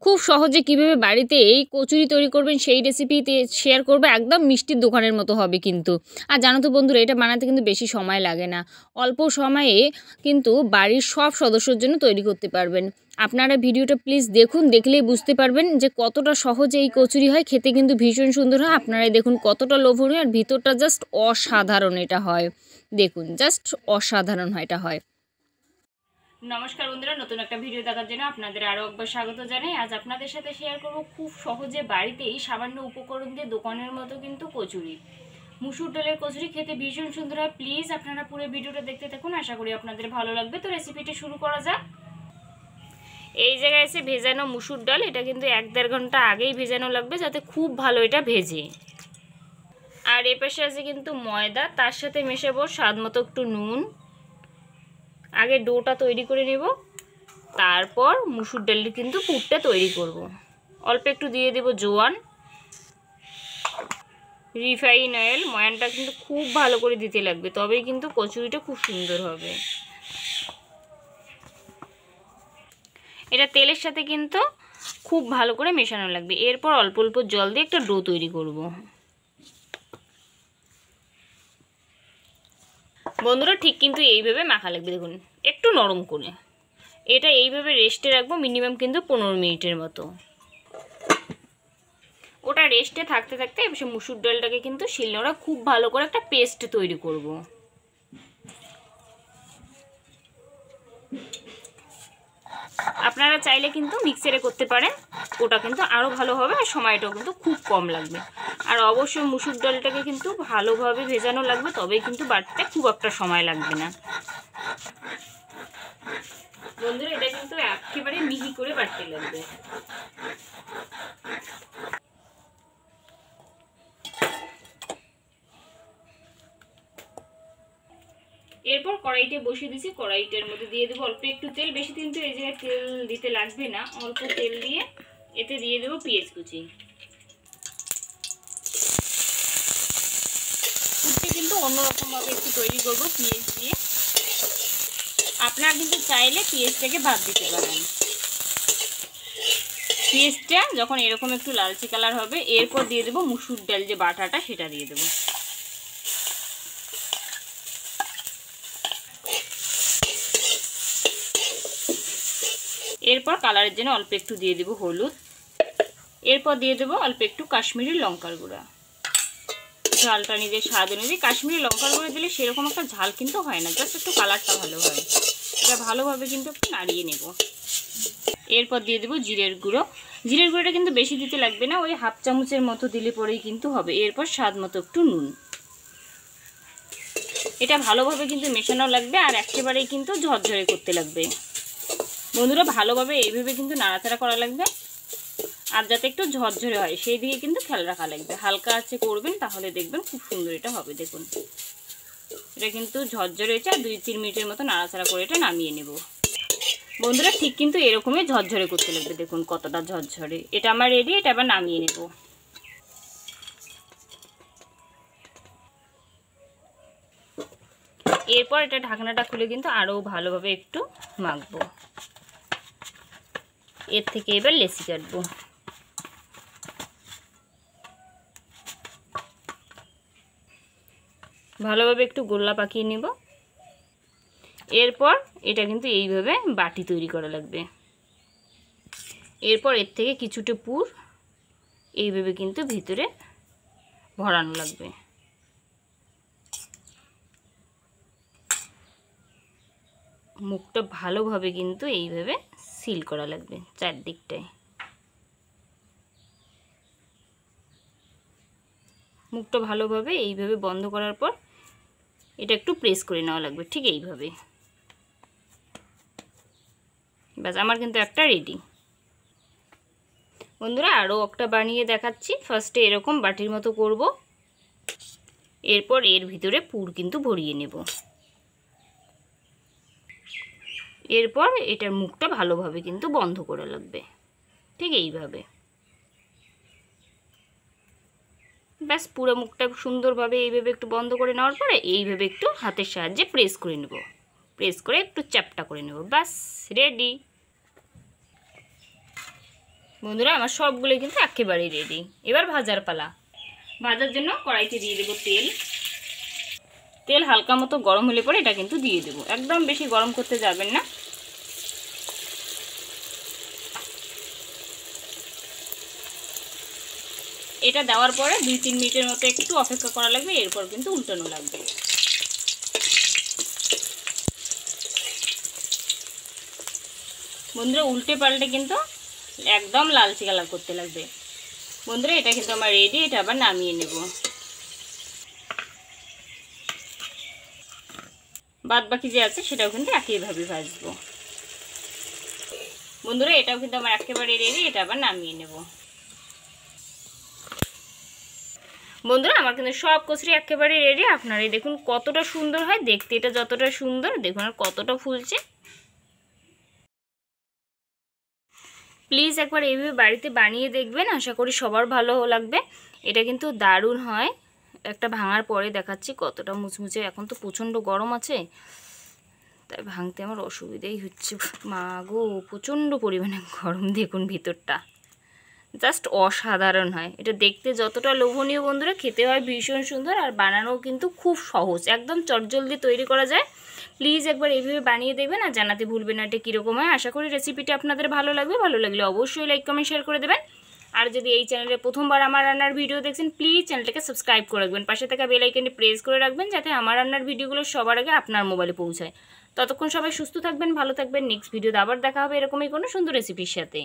খুব সহজে কিভাবে বাড়িতে এই কচুরি তৈরি করবেন সেই রেসিপিতে শেয়ার করবো। একদম মিষ্টির দোকানের মতো হবে কিন্তু। আর জানো তো বন্ধুরা, এটা বানাতে কিন্তু বেশি সময় লাগে না, অল্প সময়ে কিন্তু বাড়ির সব সদস্যর জন্য তৈরি করতে পারবেন। আপনারা ভিডিওটা প্লিজ দেখুন, দেখলেই বুঝতে পারবেন যে কতটা সহজে এই কচুরি হয়। খেতে কিন্তু ভীষণ সুন্দর হয়। আপনারাই দেখুন কতটা লোভনীয়, আর ভিতরটা জাস্ট অসাধারণ এটা হয়। দেখুন জাস্ট অসাধারণ এটা হয়। নমস্কার বন্ধুরা, নতুন একটা ভিডিও দেখার জন্য আপনাদের আরও একবার স্বাগত জানাই। আজ আপনাদের সাথে শেয়ার করব খুব সহজে বাড়িতেই সামান্য উপকরণ দিয়ে দোকানের মতো কিন্তু কচুরি। মুসুর ডালের কচুরি খেতে ভীষণ সুন্দর হয়। প্লিজ আপনারা পুরো ভিডিওটা দেখতে থাকুন, আশা করি আপনাদের ভালো লাগবে। তো রেসিপিটা শুরু করা যাক। এই জায়গায় এসে ভেজানো মুসুর ডাল, এটা কিন্তু 1-1.5 ঘন্টা আগেই ভেজানো লাগবে, যাতে খুব ভালো এটা ভেজে। আর এ পাশে আছে কিন্তু ময়দা, তার সাথে মেশাবো স্বাদ মতো একটু নুন। আগে ডোটা তৈরি করে নেব, তারপর মুসুর ডালের কিন্তু পুরটা তৈরি করব। অল্প একটু দিয়ে দেব জোয়ান, রিফাইন অয়েল। ময়ানটা কিন্তু খুব ভালো করে দিতে লাগবে, তবেই কিন্তু কচুরিটা খুব সুন্দর হবে। এটা তেলের সাথে কিন্তু খুব ভালো করে মেশানো লাগবে। এরপর অল্প অল্প জল দিয়ে একটা ডো তৈরি করব। বন্ধুরা ঠিক কিন্তু এইভাবে মাখা লাগবে, দেখুন একটু নরম করে। এটা এইভাবে রেস্টে রাখবো মিনিমাম কিন্তু 15 মিনিটের মতো। ওটা রেস্টে থাকতে থাকতে এসে মুসুর ডালটাকে কিন্তু শিলনোড়া খুব ভালো করে একটা পেস্ট তৈরি করব। আপনারা চাইলে কিন্তু মিক্সারে করতে পারেন, ওটা কিন্তু আরও ভালো হবে আর সময়টাও কিন্তু খুব কম লাগবে। আর অবশ্যই মুসুর ডালটাকে কিন্তু ভালোভাবে ভেজানো লাগবে, তবেই কিন্তু বাটতে খুব একটা সময় লাগবে না। বন্ধুরা এটা কিন্তু একেবারে মিহি করে বাটতে লাগবে। এরপর কড়াইতে বসিয়ে দিয়েছি, কড়াইটার মধ্যে দিয়ে দেবো অল্প একটু তেল। বেশি কিন্তু এই জায়গায় তেল দিতে লাগবে না, অল্প তেল দিয়ে এতে দিয়ে দেবো পেঁয়াজ কুচি। কুচি কিন্তু অন্যরকমভাবে একটু তৈরি করবো পেঁয়াজ দিয়ে। আপনারা কিন্তু চাইলে পেঁয়াজটাকে বাদ দিতে পারেন। পেঁয়াজটা যখন এরকম একটু লালচে কালার হবে, এরপর দিয়ে দেবো মুসুর ডাল যে বাটাটা, সেটা দিয়ে দেবো। এরপর কালারের জন্য অল্প একটু দিয়ে দেবো হলুদ। এরপর দিয়ে দেবো অল্প একটু কাশ্মীরি লঙ্কার গুঁড়া। ঝালটা নিজের স্বাদ অনুযায়ী। কাশ্মীরি লঙ্কার গুঁড়ো দিলে সেরকম একটা ঝাল কিন্তু হয় না, জাস্ট একটু কালারটা ভালো হয়। এটা ভালোভাবে কিন্তু একটু নাড়িয়ে নেব। এরপর দিয়ে দেবো জিরের গুঁড়ো। জিরের গুঁড়োটা কিন্তু বেশি দিতে লাগবে না, ওই 1/2 চামচের মতো দিলে পরেই কিন্তু হবে। এরপর স্বাদ মতো একটু নুন। এটা ভালোভাবে কিন্তু মেশানো লাগবে, আর একেবারেই কিন্তু ঝরঝরে করতে লাগবে। বন্ধুরা ভালোভাবে এইভাবে কিন্তু নাড়াচাড়া করা লাগবে, আর যাতে একটু ঝরঝরে হয় সেই দিকে কিন্তু খেয়াল রাখা লাগবে। হালকা আছে করবেন, তাহলে দেখবেন খুব সুন্দর এটা হবে। দেখুন এটা কিন্তু ঝরঝরে হয়েছে, আর 2-3 মিনিটের মতো নাড়াচাড়া করে এটা নামিয়ে নেব। বন্ধুরা ঠিক কিন্তু এরকমই ঝরঝরে করতে লাগবে। দেখুন কতটা ঝরঝরে। এটা আমার রেডি, এটা আবার নামিয়ে নেব। এরপর এটা ঢাকনাটা খুলে কিন্তু আরও ভালোভাবে একটু মাখবো। এর থেকে এবার লেচি কাটবো। ভালোভাবে একটু গোল্লা পাকিয়ে নেব। এরপর এটা কিন্তু এইভাবে বাটি তৈরি করা লাগবে। এরপর এর থেকে কিছুটা পুর এইভাবে কিন্তু ভিতরে ভরানো লাগবে। মুখটা ভালোভাবে কিন্তু এইভাবে সিল করা লাগবে চারদিকটায়। মুখটা ভালোভাবে এইভাবে বন্ধ করার পর এটা একটু প্রেস করে নেওয়া লাগবে, ঠিক এইভাবে। ব্যাস আমার কিন্তু একটা রেডি। বন্ধুরা আরও একটা বানিয়ে দেখাচ্ছি। ফার্স্টে এরকম বাটির মতো করব, এরপর এর ভিতরে পুর কিন্তু ভরিয়ে নেব। এরপর এটার মুখটা ভালোভাবে কিন্তু বন্ধ করা লাগবে, ঠিক এইভাবে। ব্যাস পুরো মুখটা সুন্দরভাবে এইভাবে একটু বন্ধ করে নেওয়ার পরে এইভাবে একটু হাতের সাহায্যে প্রেস করে নেব। প্রেস করে একটু চ্যাপটা করে নেব, ব্যাস রেডি। বন্ধুরা আমার সবগুলো কিন্তু একেবারেই রেডি। এবার ভাজার পালা। ভাজার জন্য কড়াইতে দিয়ে দেবো তেল। তেল হালকা মতো গরম হলে পরে এটা কিন্তু দিয়ে দেবো, একদম বেশি গরম করতে যাবেন না। এটা দেওয়ার পরে 2-3 মিনিটের মতো একটু অপেক্ষা করা লাগবে, এরপর কিন্তু উল্টানো লাগবে। বন্ধুরা উল্টে পাল্টে কিন্তু একদম লালচে কালার করতে লাগবে। বন্ধুরা এটা কিন্তু আমার রেডি, এটা আবার নামিয়ে নেব। বাদ বাকি যে আছে সেটাও কিন্তু একইভাবে ভাজবো। বন্ধুরা এটাও কিন্তু আমার একেবারে রেডি, এটা আবার নামিয়ে নেব। বন্ধুরা আমার কিন্তু সব কচুরি একেবারে রেডি। আপনারাই দেখুন কতটা সুন্দর হয় দেখতে, এটা যতটা সুন্দর দেখুন আর কতটা ফুলছে। প্লিজ একবার এইভাবে বাড়িতে বানিয়ে দেখবেন, আশা করি সবার ভালো লাগবে। এটা কিন্তু দারুণ হয়। একটা ভাঙার পরে দেখাচ্ছি কতটা মুচমুচে। এখন তো প্রচণ্ড গরম আছে, তাই ভাঙতে আমার অসুবিধাই হচ্ছে। মা গো প্রচণ্ড পরিমাণে গরম, দেখুন ভিতরটা জাস্ট অসাধারণ হয়। এটা দেখতে যতটা লোভনীয় বন্ধুরা, খেতে হয় ভীষণ সুন্দর, আর বানানোও কিন্তু খুব সহজ, একদম চটজলদি তৈরি করা যায়। প্লিজ একবার এইভাবে বানিয়ে দেখবেন আর জানাতে ভুলবেন না এটা কীরকম হয়। আশা করি রেসিপিটা আপনাদের ভালো লাগবে। ভালো লাগলে অবশ্যই লাইক কমেন্ট শেয়ার করে দেবেন। আর যদি এই চ্যানেলে প্রথমবার আমার রান্নার ভিডিও দেখছেন প্লিজ চ্যানেলটাকে সাবস্ক্রাইব করে রাখবেন, পাশে থাকা বেল আইকনটি প্রেস করে রাখবেন যাতে আমার রান্নার ভিডিওগুলো সবার আগে আপনার মোবাইলে পৌঁছায়। ততক্ষণ সবাই সুস্থ থাকবেন, ভালো থাকবেন। নেক্সট ভিডিওতে আবার দেখা হবে এরকমই কোনো সুন্দর রেসিপির সাথে।